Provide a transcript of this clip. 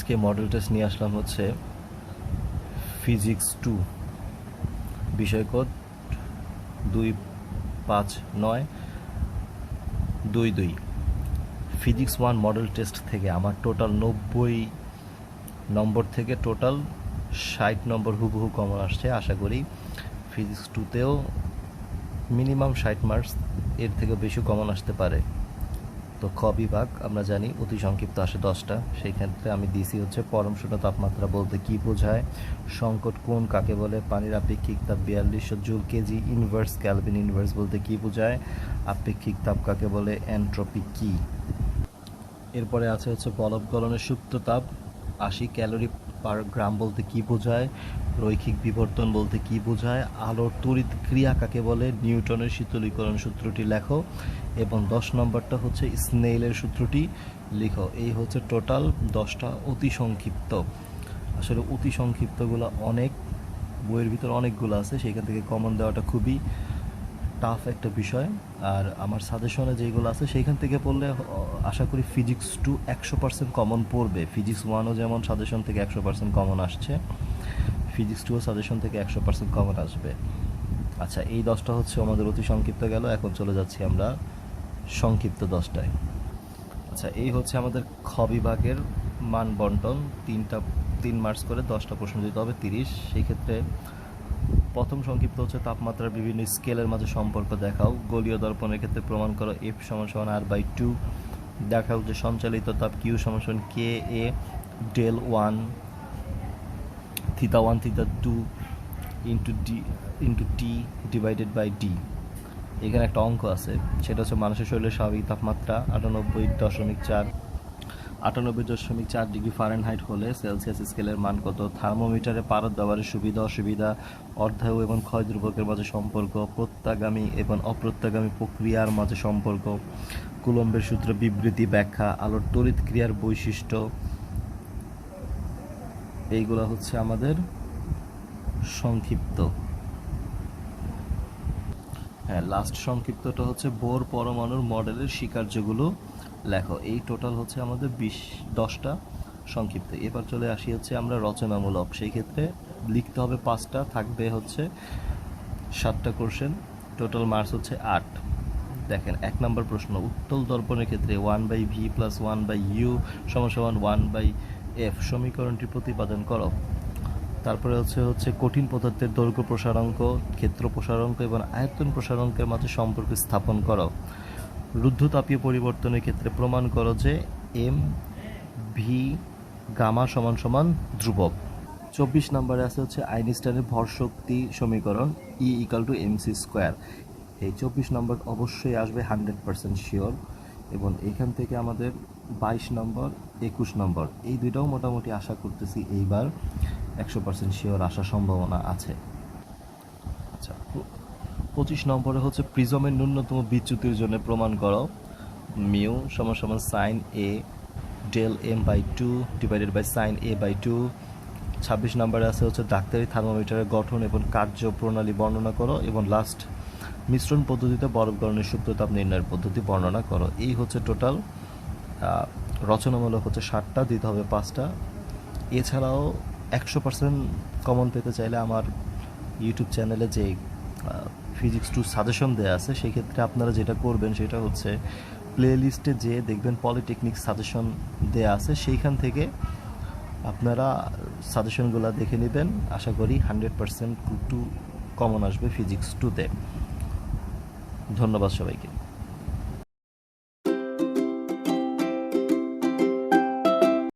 আজকে model test নিয়ে আসলাম হচ্ছে ফিজিক্স 2 বিষয় কোড 259222। ফিজিক্স 1 মডেল টেস্ট থেকে আমার টোটাল 90 নম্বর থেকে টোটাল 60 নম্বর হুবহু কমন আসছে। আশা করি ফিজিক্স 2তেও মিনিমাম 60 মার্কস, এর থেকে বেশি কমন আসতে পারে। তো খ বিভাগ আমরা জানি অতি সংক্ষিপ্ত আসে 10টা, সেই ক্ষেত্রে আমি দিছি হচ্ছে পরম শূন্য তাপমাত্রা বলতে কি বোঝায়, সংকট কোণ কাকে বলে, পানির আপেক্ষিক তাপ 4200 joule KG, inverse Calvin inverse বলতে কি বোঝায়, আপেক্ষিক তাপ কাকে বলে, এন্ট্রপি কি। এরপরে আছে হচ্ছে বলব গলনের সুপ্ত তাপ 80 ক্যালোরি পার গ্রাম বলতে কি বোঝায়, রৈখিক বিবর্তন বলতে কি বোঝায়, আলোর তড়িৎ ক্রিয়া কাকে বলে, নিউটনের শীতলীকরণ সূত্রটি লেখো, এবং 10 নম্বরটা হচ্ছে স্নেইলের সূত্রটি লিখো। এই হচ্ছে টোটাল 10টা অতি সংক্ষিপ্ত। আসলে অতি সংক্ষিপ্তগুলো অনেক, বইয়ের ভিতর অনেকগুলো আছে, সেখান থেকে কমন দেওয়াটা খুবই টাফ একটা বিষয়। আর আমার সাজেশনে যেগুলো আছে সেইখান থেকে পড়লে আশা করি ফিজিক্স 2 100% কমন পড়বে। ফিজিক্স 1ও যেমন সাজেশন থেকে 100% কমন আসছে, ফিজিক্স 2ও সাজেশন থেকে 100% কমন আসবে। আচ্ছা, এই 10টা হচ্ছে আমাদের অতি সংক্ষিপ্ত গেল। এখন চলে যাচ্ছি আমরা সংক্ষিপ্ত 10টায়। আচ্ছা, এই হচ্ছে আমাদের খ বিভাগের মান বন্টন। 3 মার্কস করে 10টা প্রশ্ন দিতে হবে, 30। সেই ক্ষেত্রে প্রথম সংক্ষিপ্ত হচ্ছে তাপমাত্রার বিভিন্ন স্কেলের মাঝে সম্পর্ক দেখাও। গোলীয় দর্পণের ক্ষেত্রে প্রমাণ করো F=R/2। দেখাও যে সঞ্চালিত তাপ Q=K A del 1 θ1 θ2 into T divided by D। এখানে একটা অঙ্ক আছে, সেটা হচ্ছে মানুষের শরীরের স্বাভাবিক তাপমাত্রা 98.4 ডিগ্রি ফারেনহাইট হলে সেলসিয়াস স্কেলের মান কত। থার্মোমিটারে পারদ ব্যবহারের সুবিধা অসুবিধা, অর্ধায়ু এবং ক্ষয় ধ্রুবকের মাঝে সম্পর্ক, প্রত্যাগামী এবং অপ্রত্যাগামী প্রক্রিয়ার মাঝে সম্পর্ক, কুলম্বের সূত্র বিবৃতি ব্যাখ্যা, আলোর তড়িৎ ক্রিয়ার বৈশিষ্ট্য। এইগুলো হচ্ছে আমাদের সংক্ষিপ্ত। হ্যাঁ, লাস্ট সংক্ষিপ্তটা হচ্ছে বোর পরমাণুর মডেলের স্বীকার্যগুলো লেখো। এই টোটাল হচ্ছে আমাদের 10টা সংক্ষিপ্ত। এবার চলে আসি হচ্ছে আমরা রচনামূলক। সেই ক্ষেত্রে লিখতে হবে 5টা, থাকবে হচ্ছে 7টা কোশ্চেন, টোটাল মার্কস হচ্ছে 8। দেখেন 1 নম্বর প্রশ্ন, উত্তল দর্পণের ক্ষেত্রে 1/v + 1/u = 1/f সমীকরণটি প্রতিপাদন করো। তারপরে হচ্ছে কঠিন পদার্থের দৈর্ঘ্য প্রসারাঙ্ক, ক্ষেত্র প্রসারাঙ্ক এবং আয়তন প্রসারাঙ্কের মাঝে সম্পর্ক স্থাপন করো। রুদ্ধতাপীয় পরিবর্তনের ক্ষেত্রে প্রমাণ করো যে mv গামা = ধ্রুবক। 24 নম্বরে আছে হচ্ছে আইনস্টাইনের ভর শক্তি সমীকরণ E = mc²। এই 24 নম্বর অবশ্যই আসবে 100% শিওর। এবং এখান থেকে আমাদের 22 নম্বর 21 নম্বর এই দুইটাও মোটামুটি আশা করতেছি এইবার 100% শিওর আসার সম্ভাবনা আছে। আচ্ছা, 25 নম্বরে হচ্ছে প্রিজমের ন্যূনতম বিচ্যুতির জন্য প্রমাণ করো μ = sin A del m/2 divided by sin A/2। 26 নম্বরে আছে হচ্ছে ডাক্তারি থার্মোমিটারের গঠন এবং কার্যপ্রণালী বর্ণনা করো। এবং লাস্ট, মিশ্রণ পদ্ধতিতে বরফ গলনের সুপ্ত তাপ নির্ণয়ের পদ্ধতি বর্ণনা করো। এই হচ্ছে টোটাল। রচনামূলক হচ্ছে 7টা, দিতে হবে 5টা। এছাড়াও 100% কমন পেতে চাইলে আমার ইউটিউব চ্যানেলে যে ফিজিক্স 2 সাজেশন দেওয়া আছে, সেই ক্ষেত্রে আপনারা যেটা করবেন সেটা হচ্ছে প্লে লিস্টে যে দেখবেন পলিটেকনিক সাজেশন দেওয়া আছে, সেইখান থেকে আপনারা সাজেশনগুলো দেখে নেবেন। আশা করি 100% কমন আসবে ফিজিক্স 2তে। ধন্যবাদ সবাইকে।